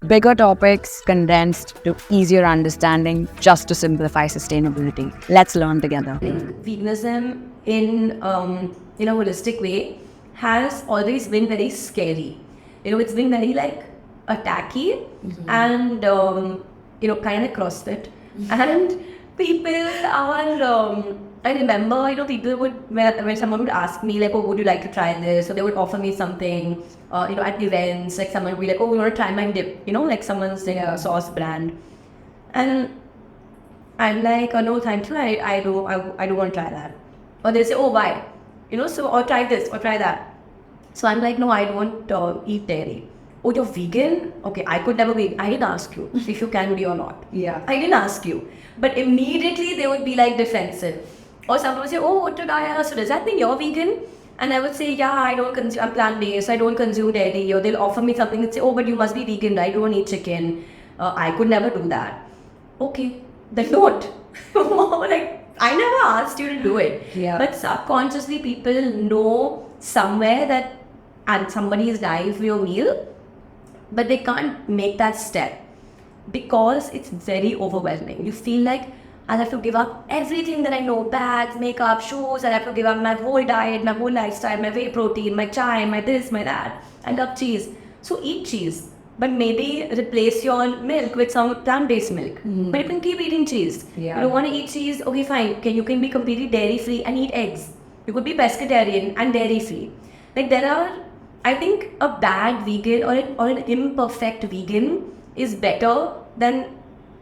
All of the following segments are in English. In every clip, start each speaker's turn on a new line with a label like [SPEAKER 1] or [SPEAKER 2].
[SPEAKER 1] Bigger topics condensed to easier understanding just to simplify sustainability. Let's learn together.
[SPEAKER 2] Veganism in a holistic way has always been very scary. It's been very like attacky and kind of CrossFit. And people are. I remember, people would when someone would ask me like, "Oh, would you like to try this?" or they would offer me something, at events. Like someone would be like, "Oh, we want to try my dip," like someone's a sauce brand, and I'm like, "Oh no, thank you. I don't want to try that." Or they say, "Oh, why?" Or try this or try that. So I'm like, "No, I don't eat dairy." "Oh, you're vegan? Okay, I could never be. I didn't ask you if you can be or not.
[SPEAKER 1] Yeah.
[SPEAKER 2] I didn't ask you." But immediately they would be like defensive. Or someone would say, "Oh, what did I ask? So does that mean you're vegan?" And I would say, "Yeah, I don't consume, I'm plant-based, I don't consume dairy." Or they'll offer me something and say, "Oh, but you must be vegan, right? You don't eat chicken." I could never do that. Okay, then don't. Like, I never asked you to do it.
[SPEAKER 1] Yeah.
[SPEAKER 2] But subconsciously, people know somewhere that and somebody is dying for your meal, but they can't make that step because it's very overwhelming. You feel like, I'll have to give up everything that I know, bags, makeup, shoes. I'll have to give up my whole diet, my whole lifestyle, my whey protein, my chai, my this, my that. I love cheese. So eat cheese, but maybe replace your milk with some plant-based milk. But you can keep eating cheese.
[SPEAKER 1] Yeah.
[SPEAKER 2] You don't want to eat cheese? Okay, fine. You can be completely dairy-free and eat eggs. You could be pescatarian and dairy-free. Like I think a bad vegan or an imperfect vegan is better than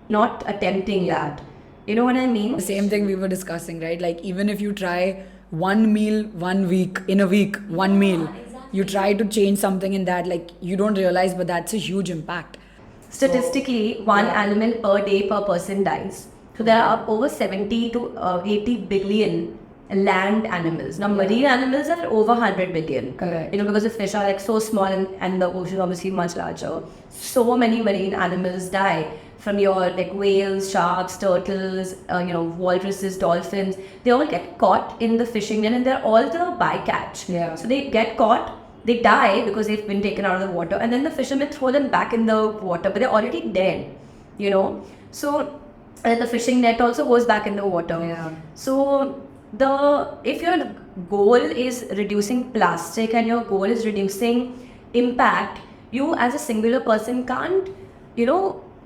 [SPEAKER 2] not attempting that. You know what I mean?
[SPEAKER 3] The same thing we were discussing, right? Like even if you try one meal 1 week, in a week, one meal, you try to change something in that, like you don't realize, but that's a huge impact.
[SPEAKER 2] Statistically, one animal per day per person dies. So there are over 70 to 80 billion land animals. Now marine animals are over 100 billion.
[SPEAKER 1] Correct.
[SPEAKER 2] Because the fish are like so small and the ocean obviously much larger. So many marine animals die from your like whales, sharks, turtles, walruses, dolphins. They all get caught in the fishing net and they're all the bycatch.
[SPEAKER 1] Yeah.
[SPEAKER 2] So they get caught, they die because they've been taken out of the water, and then the fishermen throw them back in the water, but they're already dead. So and the fishing net also goes back in the water.
[SPEAKER 1] Yeah.
[SPEAKER 2] So if your goal is reducing plastic and your goal is reducing impact, you as a singular person can't,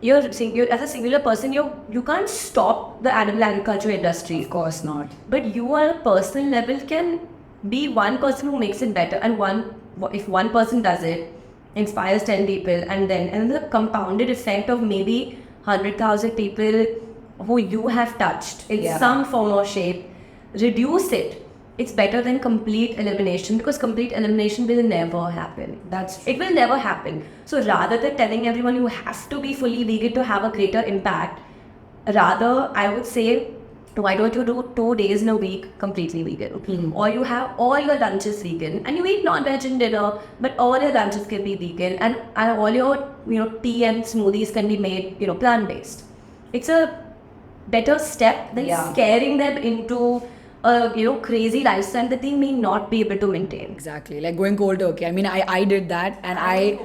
[SPEAKER 2] as a singular person, you can't stop the animal agriculture industry.
[SPEAKER 1] Of course not.
[SPEAKER 2] But you on a personal level can be one person who makes it better, and if one person does it, inspires 10 people, and the compounded effect of maybe 100,000 people who you have touched in some form or shape, reduce it. It's better than complete elimination, because complete elimination will never happen. It will never happen. So rather than telling everyone you have to be fully vegan to have a greater impact, rather I would say, why don't you do 2 days in a week completely vegan? Or you have all your lunches vegan and you eat non-veg in dinner, but all your lunches can be vegan, and all your tea and smoothies can be made plant-based. It's a better step than scaring them into a crazy lifestyle that they may not be able to maintain.
[SPEAKER 3] Exactly, like going cold turkey. I mean, I did that, and I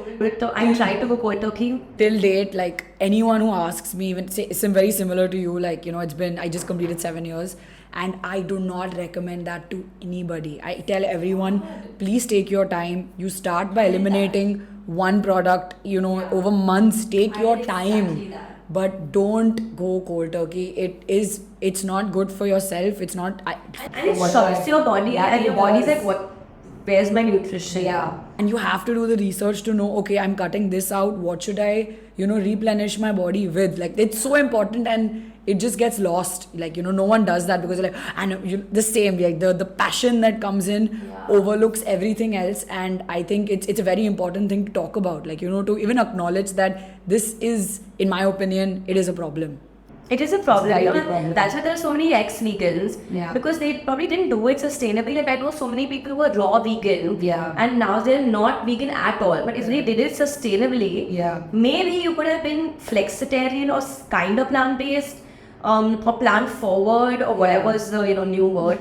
[SPEAKER 2] tried to go cold turkey
[SPEAKER 3] till date. Like anyone who asks me, even say it's very similar to you. Like I just completed 7 years, and I do not recommend that to anybody. I tell everyone, please take your time. You start by eliminating one product. Over months. Take your time. But don't go cold turkey. It's not good for yourself. It's not.
[SPEAKER 2] And it shocks your body, and your body's like, where's my nutrition?
[SPEAKER 1] Yeah.
[SPEAKER 3] And you have to do the research to know, okay, I'm cutting this out. What should I, replenish my body with? Like, it's so important, and it just gets lost. Like, no one does that because the same, like the passion that comes in overlooks everything else. And I think it's a very important thing to talk about. Like, to even acknowledge that this is, in my opinion, it is a problem.
[SPEAKER 2] It is a problem.
[SPEAKER 1] It's a very problem.
[SPEAKER 2] That's why there are so many ex-vegans.
[SPEAKER 1] Yeah. Because
[SPEAKER 2] they probably didn't do it sustainably. Like I know so many people who are raw vegan.
[SPEAKER 1] Yeah.
[SPEAKER 2] And now they're not vegan at all. But if they did it sustainably, maybe you could have been flexitarian or kind of plant-based, or plant-forward, or whatever is the new word.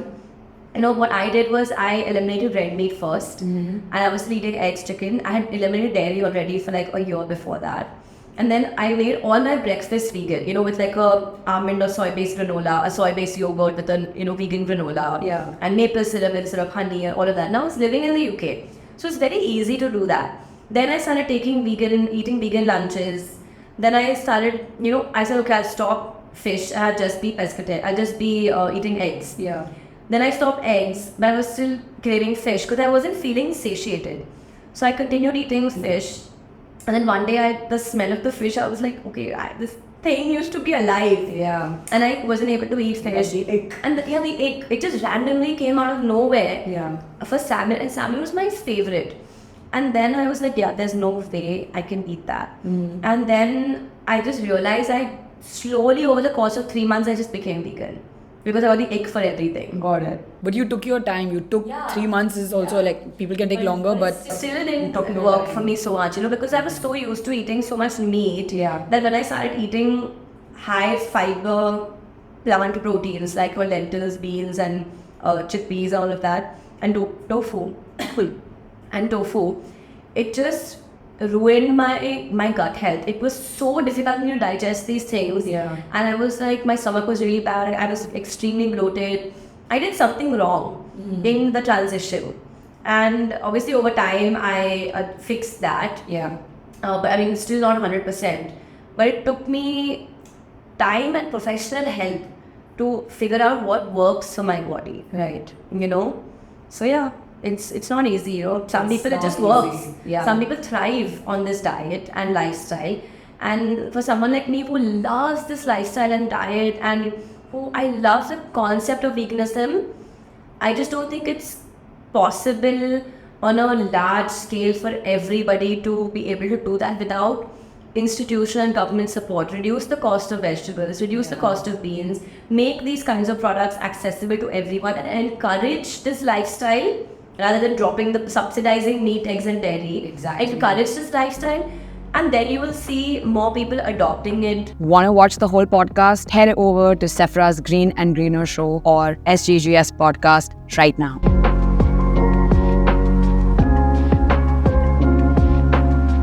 [SPEAKER 2] What I did was I eliminated red meat first, and I was eating eggs, chicken. I had eliminated dairy already for like a year before that. And then I made all my breakfast vegan, with like a almond or soy-based granola, a soy-based yogurt with a, vegan granola.
[SPEAKER 3] Yeah.
[SPEAKER 2] And maple syrup instead of honey and all of that. Now I was living in the UK. So it's very easy to do that. Then I started eating vegan lunches. Then I started, I said, okay, I'll stop fish. I'll just be pescatarian. I'll just be eating eggs.
[SPEAKER 3] Yeah.
[SPEAKER 2] Then I stopped eggs, but I was still craving fish because I wasn't feeling satiated. So I continued eating fish. And then one day, the smell of the fish, I was like, okay, this thing used to be alive.
[SPEAKER 3] Yeah.
[SPEAKER 2] And I wasn't able to eat fish.
[SPEAKER 3] The egg.
[SPEAKER 2] And the egg, it just randomly came out of nowhere.
[SPEAKER 3] Yeah.
[SPEAKER 2] For salmon, and salmon was my favorite. And then I was like, yeah, there's no way I can eat that. And then I just realized slowly over the course of 3 months, I just became vegan. Because I got the egg for everything.
[SPEAKER 3] Got it. But you took your time. You took 3 months is also like, people can take longer, but
[SPEAKER 2] Still didn't work for me so much, because I was so used to eating so much meat that when I started eating high fiber plant proteins like lentils, beans and chickpeas, all of that, and tofu, it just ruined my gut health. It was so difficult for me to digest these things.
[SPEAKER 3] Yeah.
[SPEAKER 2] And I was like, my stomach was really bad. I was extremely bloated. I did something wrong in the transition. And obviously over time, I fixed that.
[SPEAKER 3] yeah.
[SPEAKER 2] But I mean, it's still not 100%. But it took me time and professional help to figure out what works for my body.
[SPEAKER 3] Right.
[SPEAKER 2] So yeah. It's not easy, Some
[SPEAKER 3] It's
[SPEAKER 2] people it
[SPEAKER 3] not
[SPEAKER 2] just
[SPEAKER 3] easy.
[SPEAKER 2] works.
[SPEAKER 3] Yeah.
[SPEAKER 2] Some people thrive on this diet and lifestyle. And for someone like me who loves this lifestyle and diet and who I love the concept of veganism, I just don't think it's possible on a large scale for everybody to be able to do that without institutional and government support. Reduce the cost of vegetables, reduce the cost of beans, make these kinds of products accessible to everyone and encourage this lifestyle rather than subsidizing meat, eggs and dairy.
[SPEAKER 3] Exactly.
[SPEAKER 2] Encourage this lifestyle and then you will see more people adopting it.
[SPEAKER 1] Want to watch the whole podcast? Head over to Sephira's Green and Greener Show or SGGS podcast right now.